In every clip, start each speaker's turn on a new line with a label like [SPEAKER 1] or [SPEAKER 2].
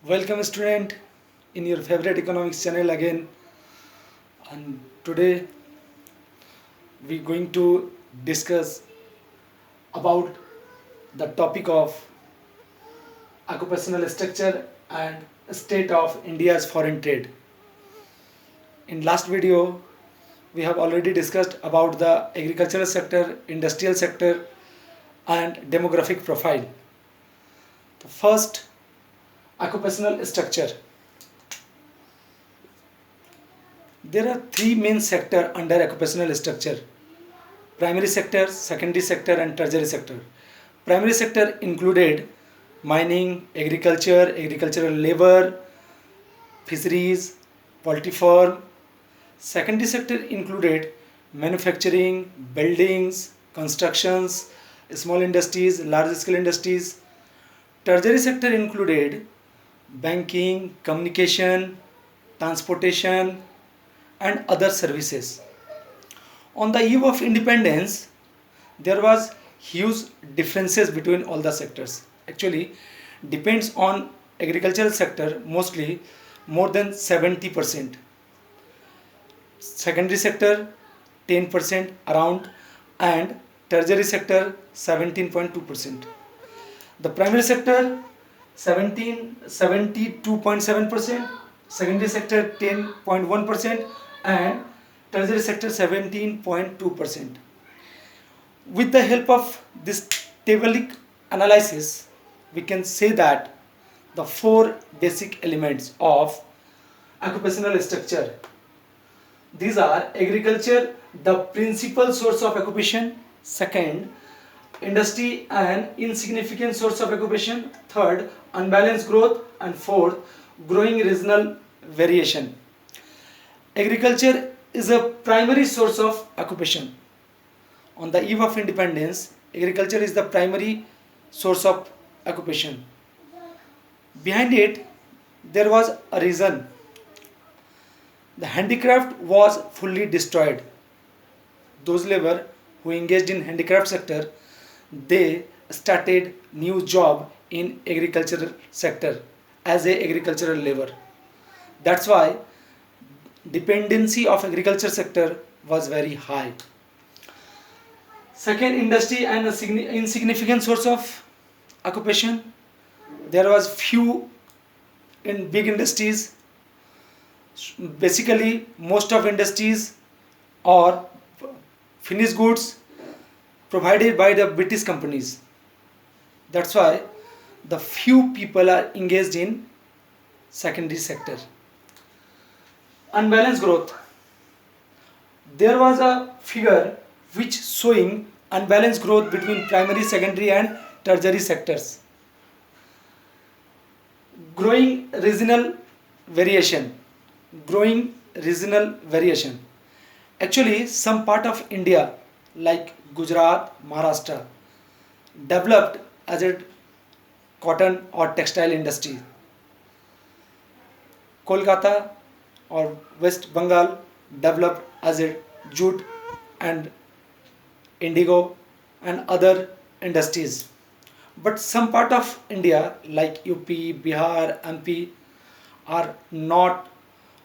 [SPEAKER 1] Welcome student in your favorite economics channel again, and today we going to discuss about the topic of occupational structure and state of India's foreign trade. In last video we have already discussed about the agricultural sector, industrial sector and demographic profile. The first, occupational structure. There are three main sectors under occupational structure: primary sector, secondary sector, and tertiary sector. Primary sector included mining, agriculture, agricultural labor, fisheries, poultry farm. Secondary sector included manufacturing, buildings, constructions, small industries, large scale industries. Tertiary sector included banking, communication, transportation, and other services. On the eve of independence, there was huge differences between all the sectors. Actually, depends on agricultural sector mostly more than 70%. Secondary sector 10% around, and tertiary sector 17.2%. The primary sector 72.7%, secondary sector 10.1%, and tertiary sector 17.2%. With the help of this tabulic analysis, we can say that the four basic elements of occupational structure. These are agriculture, the principal source of occupation; second, industry, an insignificant source of occupation; third, unbalanced growth; and fourth, growing regional variation. Agriculture is a primary source of occupation. On the eve of independence, agriculture is the primary source of occupation. Behind it, there was a reason. The handicraft was fully destroyed. Those labor who engaged in handicraft sector, they started new job in agricultural sector as a agricultural labor. That's why dependency of agriculture sector was very high. Second, industry and a insignificant source of occupation. There was few in big industries. Basically, most of industries are finished goods provided by the British companies. That's why the few people are engaged in secondary sector. Unbalanced growth. There was a figure which showing unbalanced growth between primary, secondary, and tertiary sectors. Growing regional variation. Growing regional variation. Actually, some part of India like Gujarat, Maharashtra developed as a cotton or textile industry. Kolkata or West Bengal developed as a jute and indigo and other industries. But some part of India like UP, Bihar, MP are not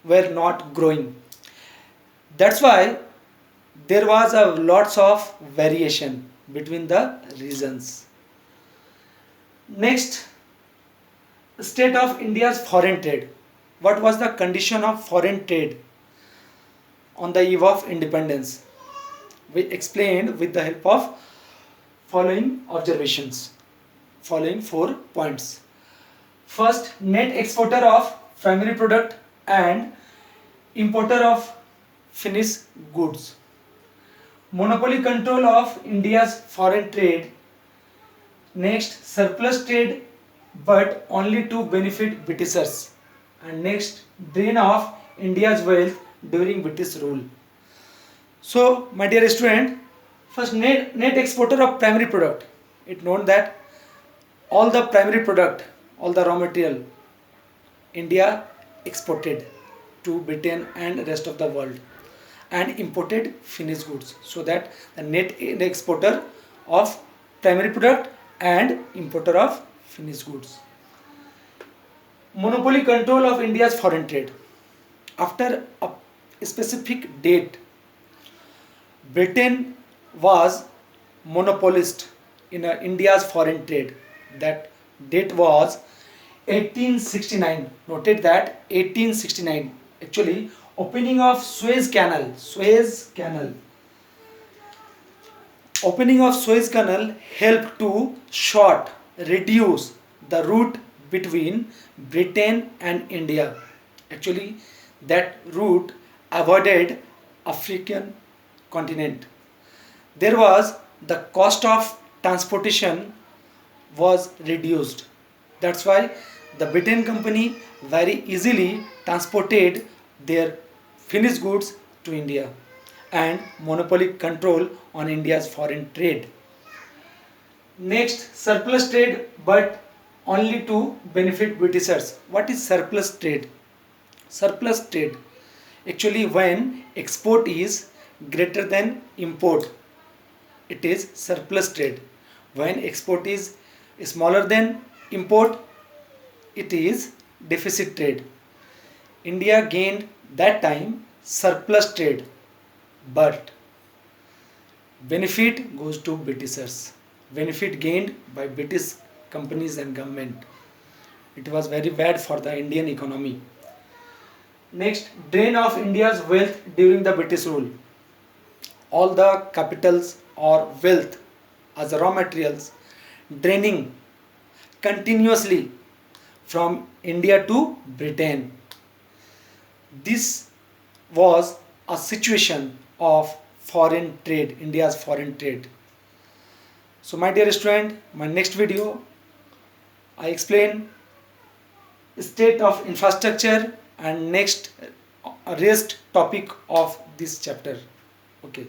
[SPEAKER 1] were not growing. That's why there was a lots of variation between the regions. Next, state of India's foreign trade. What was the condition of foreign trade on the eve of independence? We explained with the help of following observations, following 4 points. First, net exporter of primary product and importer of finished goods. Monopoly control of India's foreign trade. Next, surplus trade but only to benefit Britishers. And next, drain of India's wealth during British rule. So, my dear student, first net exporter of primary product. It known that all the primary product, all the raw material, India exported to Britain and rest of the world, and imported finished goods, so that the net exporter of primary product and importer of finished goods. Monopoly control of India's foreign trade. After a specific date, Britain was monopolist in India's foreign trade. That date was 1869. Noted that 1869. Actually, opening of Suez Canal. Opening of Suez Canal helped to reduce the route between Britain and India. Actually, that route avoided African continent. There was the cost of transportation was reduced. That's why the Britain company very easily transported their finished goods to India and monopoly control on India's foreign trade. Next, surplus trade, but only to benefit Britishers. What is surplus trade? Surplus trade, actually, when export is greater than import, it is surplus trade. When export is smaller than import, it is deficit trade. India gained that time surplus trade, but benefit goes to Britishers. Benefit gained by British companies and government. It was very bad for the Indian economy. Next, drain of India's wealth during the British rule. All the capitals or wealth as raw materials draining continuously from India to Britain. This was a situation of foreign trade, India's foreign trade. So my dear student, my next video I explain state of infrastructure and next rest topic of this chapter. Okay.